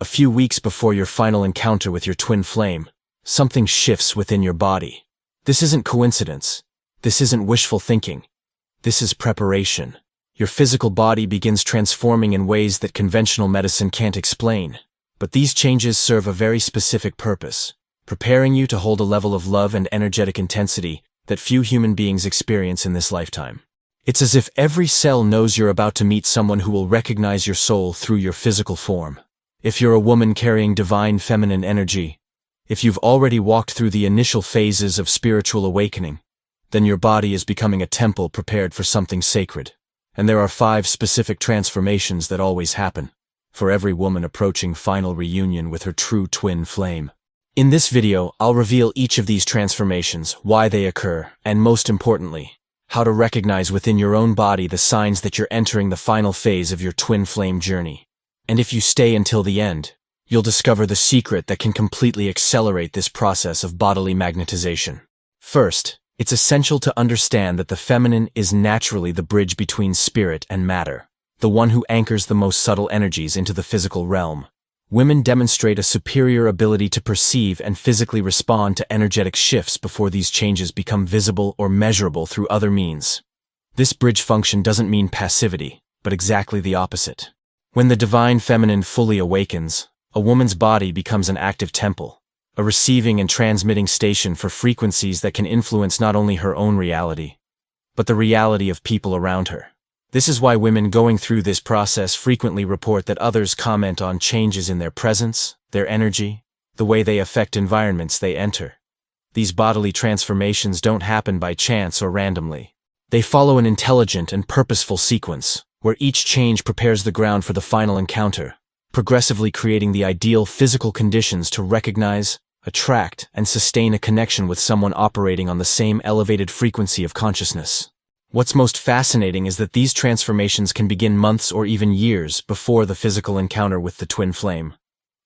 A few weeks before your final encounter with your twin flame, something shifts within your body. This isn't coincidence. This isn't wishful thinking. This is preparation. Your physical body begins transforming in ways that conventional medicine can't explain. But these changes serve a very specific purpose, preparing you to hold a level of love and energetic intensity that few human beings experience in this lifetime. It's as if every cell knows you're about to meet someone who will recognize your soul through your physical form. If you're a woman carrying divine feminine energy, if you've already walked through the initial phases of spiritual awakening, then your body is becoming a temple prepared for something sacred. And there are 5 specific transformations that always happen for every woman approaching final reunion with her true twin flame. In this video, I'll reveal each of these transformations, why they occur, and most importantly, how to recognize within your own body the signs that you're entering the final phase of your twin flame journey. And if you stay until the end, you'll discover the secret that can completely accelerate this process of bodily magnetization. First, it's essential to understand that the feminine is naturally the bridge between spirit and matter, the one who anchors the most subtle energies into the physical realm. Women demonstrate a superior ability to perceive and physically respond to energetic shifts before these changes become visible or measurable through other means. This bridge function doesn't mean passivity, but exactly the opposite. When the divine feminine fully awakens, a woman's body becomes an active temple, a receiving and transmitting station for frequencies that can influence not only her own reality, but the reality of people around her. This is why women going through this process frequently report that others comment on changes in their presence, their energy, the way they affect environments they enter. These bodily transformations don't happen by chance or randomly. They follow an intelligent and purposeful sequence, where each change prepares the ground for the final encounter, progressively creating the ideal physical conditions to recognize, attract, and sustain a connection with someone operating on the same elevated frequency of consciousness. What's most fascinating is that these transformations can begin months or even years before the physical encounter with the twin flame.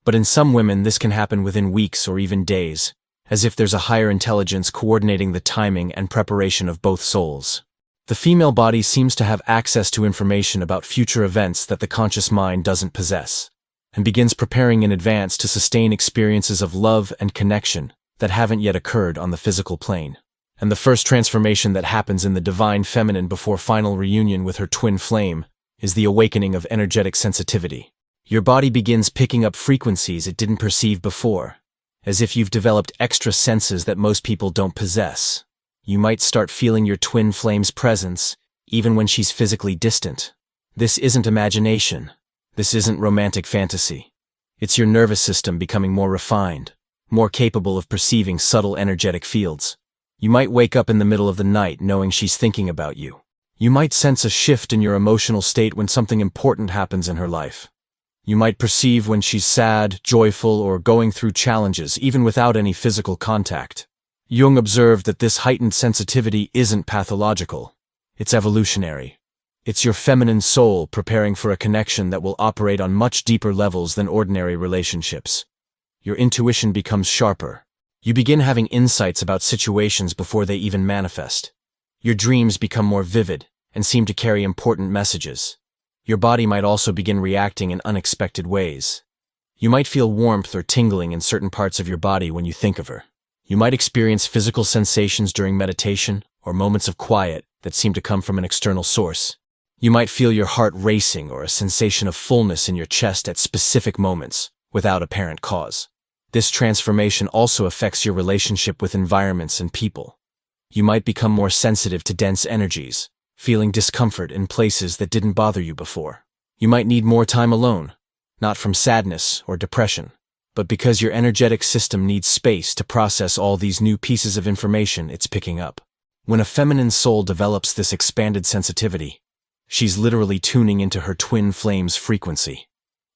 But in some women, this can happen within weeks or even days, as if there's a higher intelligence coordinating the timing and preparation of both souls. The female body seems to have access to information about future events that the conscious mind doesn't possess, and begins preparing in advance to sustain experiences of love and connection that haven't yet occurred on the physical plane. And the first transformation that happens in the divine feminine before final reunion with her twin flame is the awakening of energetic sensitivity. Your body begins picking up frequencies it didn't perceive before, as if you've developed extra senses that most people don't possess. You might start feeling your twin flame's presence, even when she's physically distant. This isn't imagination. This isn't romantic fantasy. It's your nervous system becoming more refined, more capable of perceiving subtle energetic fields. You might wake up in the middle of the night knowing she's thinking about you. You might sense a shift in your emotional state when something important happens in her life. You might perceive when she's sad, joyful, or going through challenges, even without any physical contact. Jung observed that this heightened sensitivity isn't pathological. It's evolutionary. It's your feminine soul preparing for a connection that will operate on much deeper levels than ordinary relationships. Your intuition becomes sharper. You begin having insights about situations before they even manifest. Your dreams become more vivid and seem to carry important messages. Your body might also begin reacting in unexpected ways. You might feel warmth or tingling in certain parts of your body when you think of her. You might experience physical sensations during meditation or moments of quiet that seem to come from an external source. You might feel your heart racing or a sensation of fullness in your chest at specific moments without apparent cause. This transformation also affects your relationship with environments and people. You might become more sensitive to dense energies, feeling discomfort in places that didn't bother you before. You might need more time alone, not from sadness or depression, but because your energetic system needs space to process all these new pieces of information it's picking up. When a feminine soul develops this expanded sensitivity, she's literally tuning into her twin flame's frequency.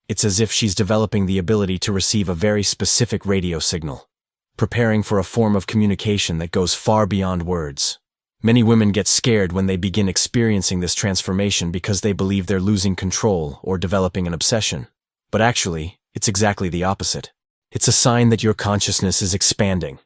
It's as if she's developing the ability to receive a very specific radio signal, preparing for a form of communication that goes far beyond words. Many women get scared when they begin experiencing this transformation because they believe they're losing control or developing an obsession. But actually, it's exactly the opposite. It's a sign that your consciousness is expanding,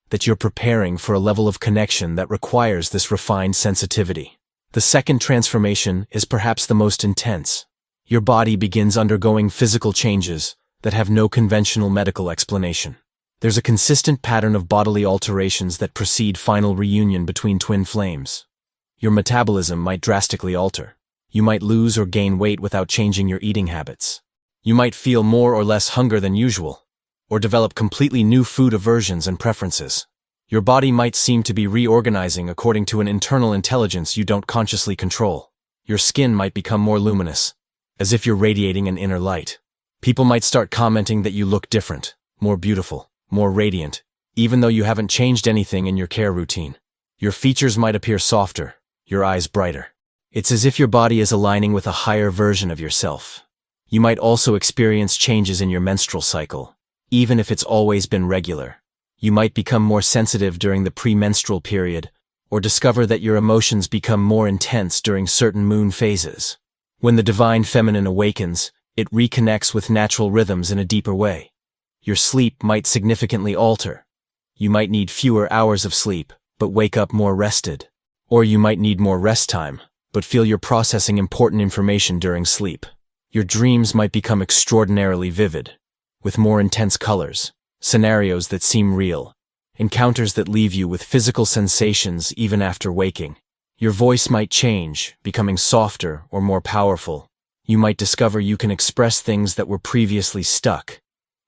that you're preparing for a level of connection that requires this refined sensitivity. The second transformation is perhaps the most intense. Your body begins undergoing physical changes, that have no conventional medical explanation. There's a consistent pattern of bodily alterations that precede final reunion between twin flames. Your metabolism might drastically alter. You might lose or gain weight without changing your eating habits. You might feel more or less hunger than usual, or develop completely new food aversions and preferences. Your body might seem to be reorganizing according to an internal intelligence you don't consciously control. Your skin might become more luminous, as if you're radiating an inner light. People might start commenting that you look different, more beautiful, more radiant, even though you haven't changed anything in your care routine. Your features might appear softer, your eyes brighter. It's as if your body is aligning with a higher version of yourself. You might also experience changes in your menstrual cycle, even if it's always been regular. You might become more sensitive during the premenstrual period, or discover that your emotions become more intense during certain moon phases. When the divine feminine awakens, it reconnects with natural rhythms in a deeper way. Your sleep might significantly alter. You might need fewer hours of sleep, but wake up more rested. Or you might need more rest time, but feel you're processing important information during sleep. Your dreams might become extraordinarily vivid, with more intense colors, scenarios that seem real, encounters that leave you with physical sensations even after waking. Your voice might change, becoming softer or more powerful. You might discover you can express things that were previously stuck,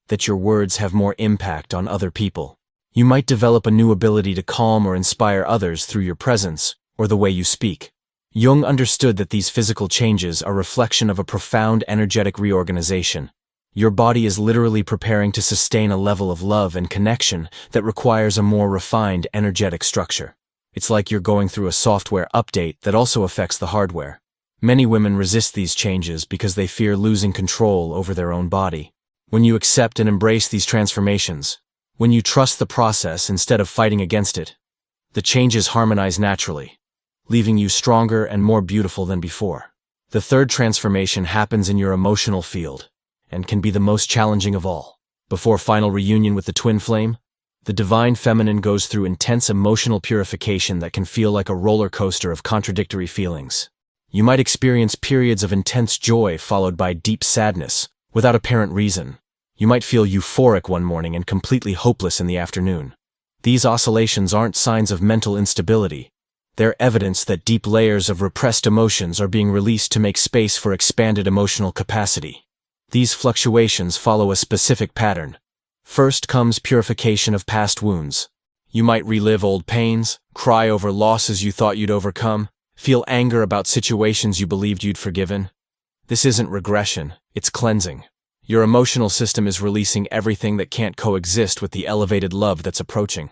that your words have more impact on other people. You might develop a new ability to calm or inspire others through your presence or the way you speak. Jung understood that these physical changes are a reflection of a profound energetic reorganization. Your body is literally preparing to sustain a level of love and connection that requires a more refined energetic structure. It's like you're going through a software update that also affects the hardware. Many women resist these changes because they fear losing control over their own body. When you accept and embrace these transformations, when you trust the process instead of fighting against it, the changes harmonize naturally, leaving you stronger and more beautiful than before. The third transformation happens in your emotional field, and can be the most challenging of all. Before final reunion with the twin flame, the divine feminine goes through intense emotional purification that can feel like a roller coaster of contradictory feelings. You might experience periods of intense joy followed by deep sadness, without apparent reason. You might feel euphoric one morning and completely hopeless in the afternoon. These oscillations aren't signs of mental instability. They're evidence that deep layers of repressed emotions are being released to make space for expanded emotional capacity. These fluctuations follow a specific pattern. First comes purification of past wounds. You might relive old pains, cry over losses you thought you'd overcome, feel anger about situations you believed you'd forgiven. This isn't regression, it's cleansing. Your emotional system is releasing everything that can't coexist with the elevated love that's approaching.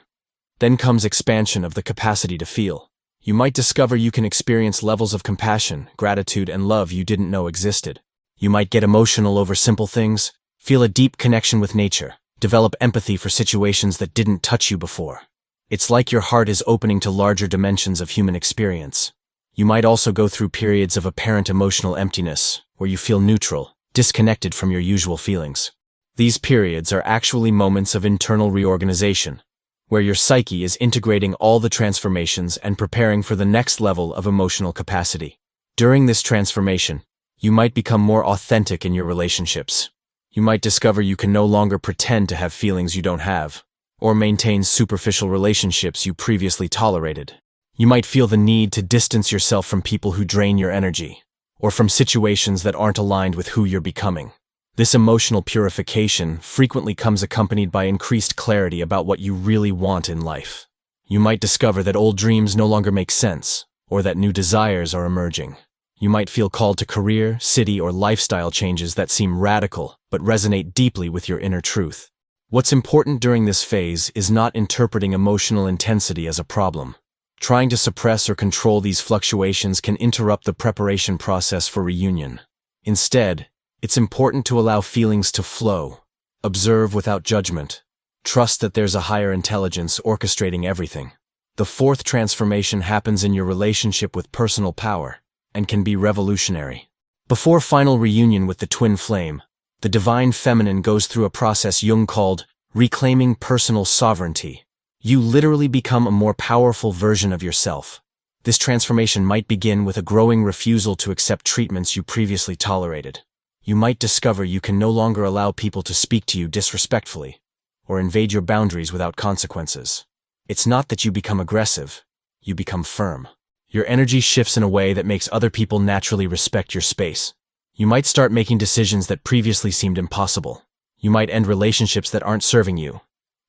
Then comes expansion of the capacity to feel. You might discover you can experience levels of compassion, gratitude, and love you didn't know existed. You might get emotional over simple things, feel a deep connection with nature, develop empathy for situations that didn't touch you before. It's like your heart is opening to larger dimensions of human experience. You might also go through periods of apparent emotional emptiness, where you feel neutral, disconnected from your usual feelings. These periods are actually moments of internal reorganization, where your psyche is integrating all the transformations and preparing for the next level of emotional capacity. During this transformation, you might become more authentic in your relationships. You might discover you can no longer pretend to have feelings you don't have, or maintain superficial relationships you previously tolerated. You might feel the need to distance yourself from people who drain your energy, or from situations that aren't aligned with who you're becoming. This emotional purification frequently comes accompanied by increased clarity about what you really want in life. You might discover that old dreams no longer make sense, or that new desires are emerging. You might feel called to career, city, or lifestyle changes that seem radical, but resonate deeply with your inner truth. What's important during this phase is not interpreting emotional intensity as a problem. Trying to suppress or control these fluctuations can interrupt the preparation process for reunion. Instead, it's important to allow feelings to flow, observe without judgment, trust that there's a higher intelligence orchestrating everything. The fourth transformation happens in your relationship with personal power, and can be revolutionary. Before final reunion with the twin flame, the divine feminine goes through a process Jung called reclaiming personal sovereignty. You literally become a more powerful version of yourself. This transformation might begin with a growing refusal to accept treatments you previously tolerated. You might discover you can no longer allow people to speak to you disrespectfully or invade your boundaries without consequences. It's not that you become aggressive, you become firm. Your energy shifts in a way that makes other people naturally respect your space. You might start making decisions that previously seemed impossible. You might end relationships that aren't serving you,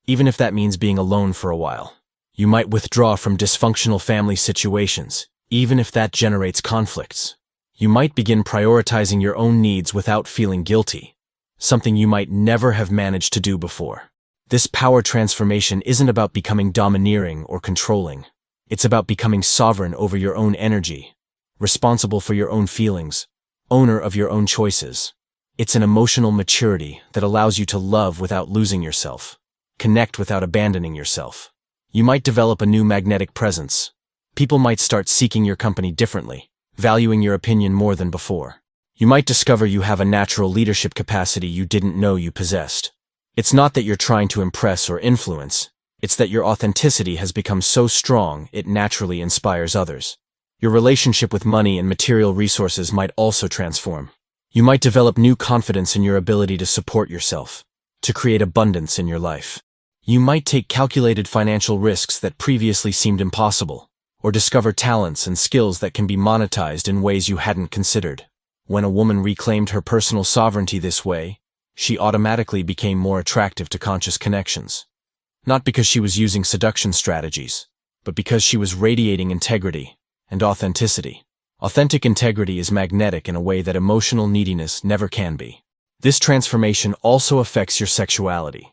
even if that means being alone for a while. You might withdraw from dysfunctional family situations, even if that generates conflicts. You might begin prioritizing your own needs without feeling guilty, something you might never have managed to do before. This power transformation isn't about becoming domineering or controlling. It's about becoming sovereign over your own energy, responsible for your own feelings, owner of your own choices. It's an emotional maturity that allows you to love without losing yourself, connect without abandoning yourself. You might develop a new magnetic presence. People might start seeking your company differently, valuing your opinion more than before. You might discover you have a natural leadership capacity you didn't know you possessed. It's not that you're trying to impress or influence, it's that your authenticity has become so strong it naturally inspires others. Your relationship with money and material resources might also transform. You might develop new confidence in your ability to support yourself, to create abundance in your life. You might take calculated financial risks that previously seemed impossible, or discover talents and skills that can be monetized in ways you hadn't considered. When a woman reclaimed her personal sovereignty this way, she automatically became more attractive to conscious connections. Not because she was using seduction strategies, but because she was radiating integrity and authenticity. Authentic integrity is magnetic in a way that emotional neediness never can be. This transformation also affects your sexuality.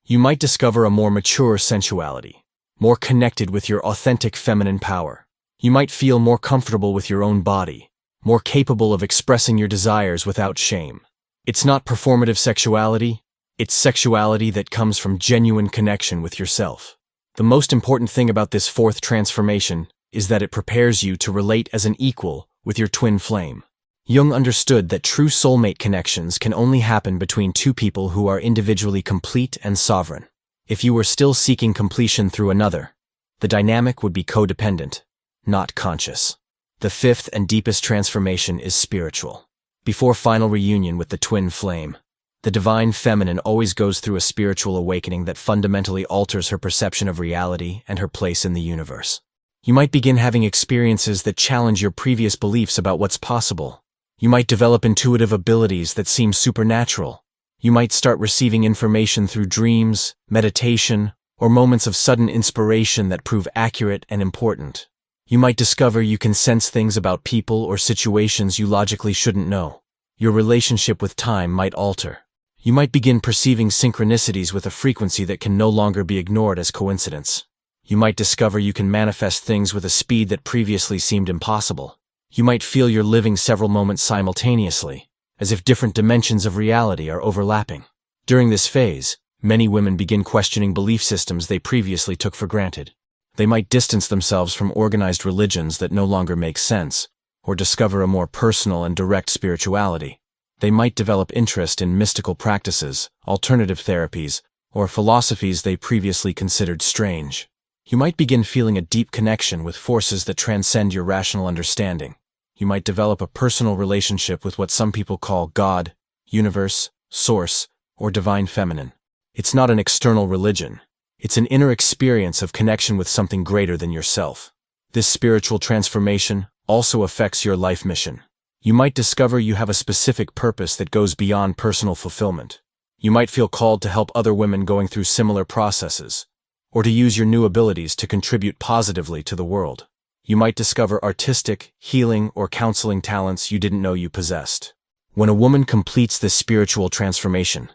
You might discover a more mature sensuality, more connected with your authentic feminine power. You might feel more comfortable with your own body, more capable of expressing your desires without shame. It's not performative sexuality, it's sexuality that comes from genuine connection with yourself. The most important thing about this fourth transformation is that it prepares you to relate as an equal with your twin flame. Jung understood that true soulmate connections can only happen between two people who are individually complete and sovereign. If you were still seeking completion through another, the dynamic would be codependent, not conscious. The fifth and deepest transformation is spiritual. Before final reunion with the twin flame, the divine feminine always goes through a spiritual awakening that fundamentally alters her perception of reality and her place in the universe. You might begin having experiences that challenge your previous beliefs about what's possible. You might develop intuitive abilities that seem supernatural. You might start receiving information through dreams, meditation, or moments of sudden inspiration that prove accurate and important. You might discover you can sense things about people or situations you logically shouldn't know. Your relationship with time might alter. You might begin perceiving synchronicities with a frequency that can no longer be ignored as coincidence. You might discover you can manifest things with a speed that previously seemed impossible. You might feel you're living several moments simultaneously, as if different dimensions of reality are overlapping. During this phase, many women begin questioning belief systems they previously took for granted. They might distance themselves from organized religions that no longer make sense, or discover a more personal and direct spirituality. They might develop interest in mystical practices, alternative therapies, or philosophies they previously considered strange. You might begin feeling a deep connection with forces that transcend your rational understanding. You might develop a personal relationship with what some people call God, universe, source, or divine feminine. It's not an external religion. It's an inner experience of connection with something greater than yourself. This spiritual transformation also affects your life mission. You might discover you have a specific purpose that goes beyond personal fulfillment. You might feel called to help other women going through similar processes, or to use your new abilities to contribute positively to the world. You might discover artistic, healing, or counseling talents you didn't know you possessed. When a woman completes this spiritual transformation,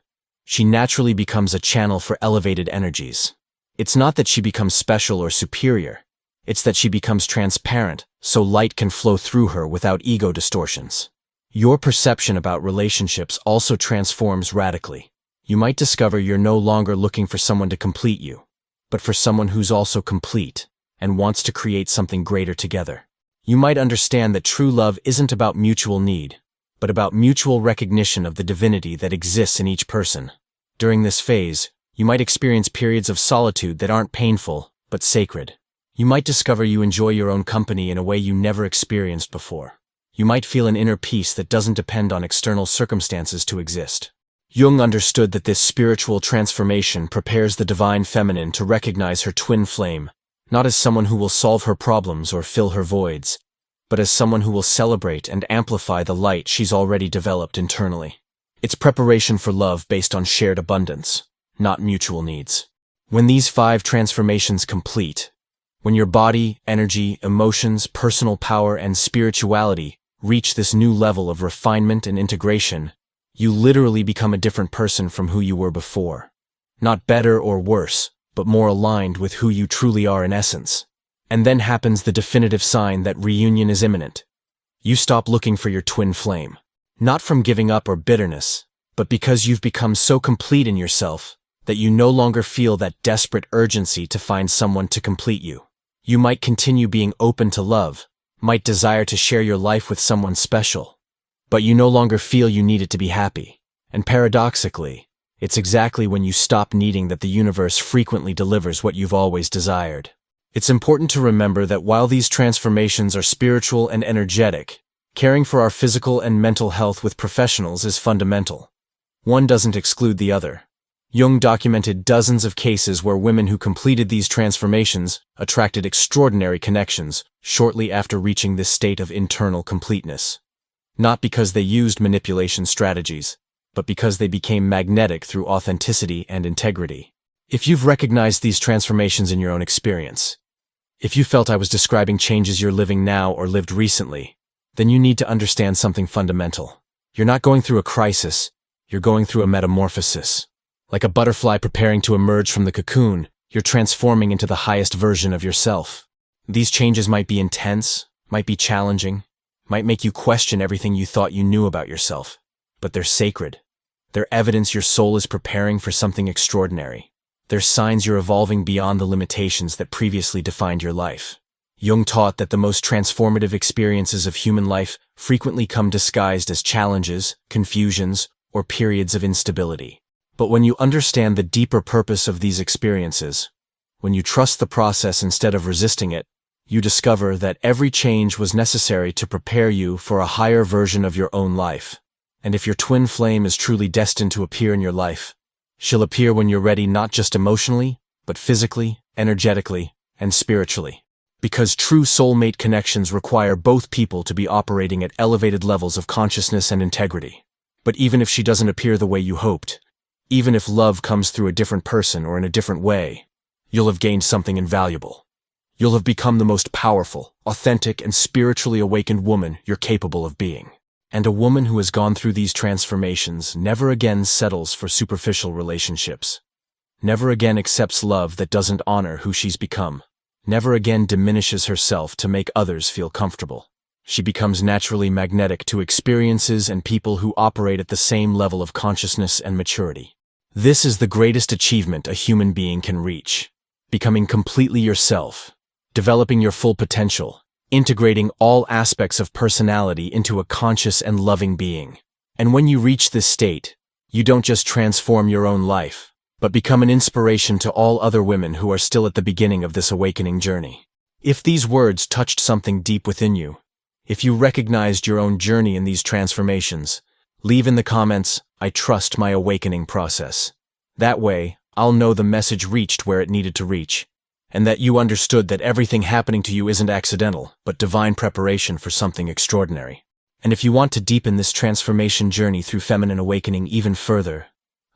she naturally becomes a channel for elevated energies. It's not that she becomes special or superior, it's that she becomes transparent, so light can flow through her without ego distortions. Your perception about relationships also transforms radically. You might discover you're no longer looking for someone to complete you, but for someone who's also complete and wants to create something greater together. You might understand that true love isn't about mutual need, but about mutual recognition of the divinity that exists in each person. During this phase, you might experience periods of solitude that aren't painful, but sacred. You might discover you enjoy your own company in a way you never experienced before. You might feel an inner peace that doesn't depend on external circumstances to exist. Jung understood that this spiritual transformation prepares the divine feminine to recognize her twin flame, not as someone who will solve her problems or fill her voids, but as someone who will celebrate and amplify the light she's already developed internally. It's preparation for love based on shared abundance, not mutual needs. When these 5 transformations complete, when your body, energy, emotions, personal power, and spirituality reach this new level of refinement and integration, you literally become a different person from who you were before. Not better or worse, but more aligned with who you truly are in essence. And then happens the definitive sign that reunion is imminent. You stop looking for your twin flame. Not from giving up or bitterness, but because you've become so complete in yourself that you no longer feel that desperate urgency to find someone to complete you. You might continue being open to love, might desire to share your life with someone special, but you no longer feel you need it to be happy. And paradoxically, it's exactly when you stop needing that the universe frequently delivers what you've always desired. It's important to remember that while these transformations are spiritual and energetic, caring for our physical and mental health with professionals is fundamental. One doesn't exclude the other. Jung documented dozens of cases where women who completed these transformations attracted extraordinary connections shortly after reaching this state of internal completeness. Not because they used manipulation strategies, but because they became magnetic through authenticity and integrity. If you've recognized these transformations in your own experience, if you felt I was describing changes you're living now or lived recently, then you need to understand something fundamental. You're not going through a crisis, you're going through a metamorphosis. Like a butterfly preparing to emerge from the cocoon, you're transforming into the highest version of yourself. These changes might be intense, might be challenging, might make you question everything you thought you knew about yourself, but they're sacred. They're evidence your soul is preparing for something extraordinary. They're signs you're evolving beyond the limitations that previously defined your life. Jung taught that the most transformative experiences of human life frequently come disguised as challenges, confusions, or periods of instability. But when you understand the deeper purpose of these experiences, when you trust the process instead of resisting it, you discover that every change was necessary to prepare you for a higher version of your own life. And if your twin flame is truly destined to appear in your life, she'll appear when you're ready not just emotionally, but physically, energetically, and spiritually. Because true soulmate connections require both people to be operating at elevated levels of consciousness and integrity. But even if she doesn't appear the way you hoped, even if love comes through a different person or in a different way, you'll have gained something invaluable. You'll have become the most powerful, authentic, and spiritually awakened woman you're capable of being. And a woman who has gone through these transformations never again settles for superficial relationships. Never again accepts love that doesn't honor who she's become. Never again diminishes herself to make others feel comfortable. She becomes naturally magnetic to experiences and people who operate at the same level of consciousness and maturity. This is the greatest achievement a human being can reach. Becoming completely yourself, developing your full potential, integrating all aspects of personality into a conscious and loving being. And when you reach this state, you don't just transform your own life, but become an inspiration to all other women who are still at the beginning of this awakening journey. If these words touched something deep within you, if you recognized your own journey in these transformations, leave in the comments, "I trust my awakening process." That way, I'll know the message reached where it needed to reach, and that you understood that everything happening to you isn't accidental, but divine preparation for something extraordinary. And if you want to deepen this transformation journey through feminine awakening even further,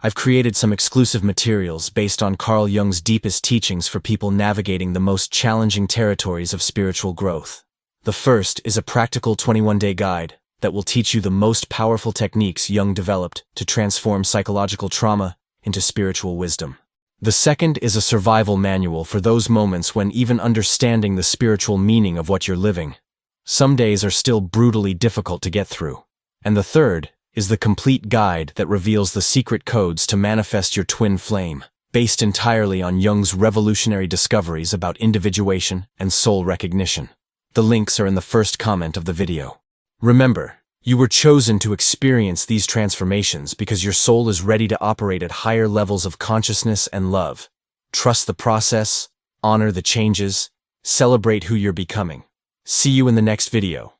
I've created some exclusive materials based on Carl Jung's deepest teachings for people navigating the most challenging territories of spiritual growth. The first is a practical 21-day guide that will teach you the most powerful techniques Jung developed to transform psychological trauma into spiritual wisdom. The second is a survival manual for those moments when even understanding the spiritual meaning of what you're living, some days are still brutally difficult to get through. And the third is the complete guide that reveals the secret codes to manifest your twin flame, based entirely on Jung's revolutionary discoveries about individuation and soul recognition. The links are in the first comment of the video. Remember, you were chosen to experience these transformations because your soul is ready to operate at higher levels of consciousness and love. Trust the process, honor the changes, celebrate who you're becoming. See you in the next video.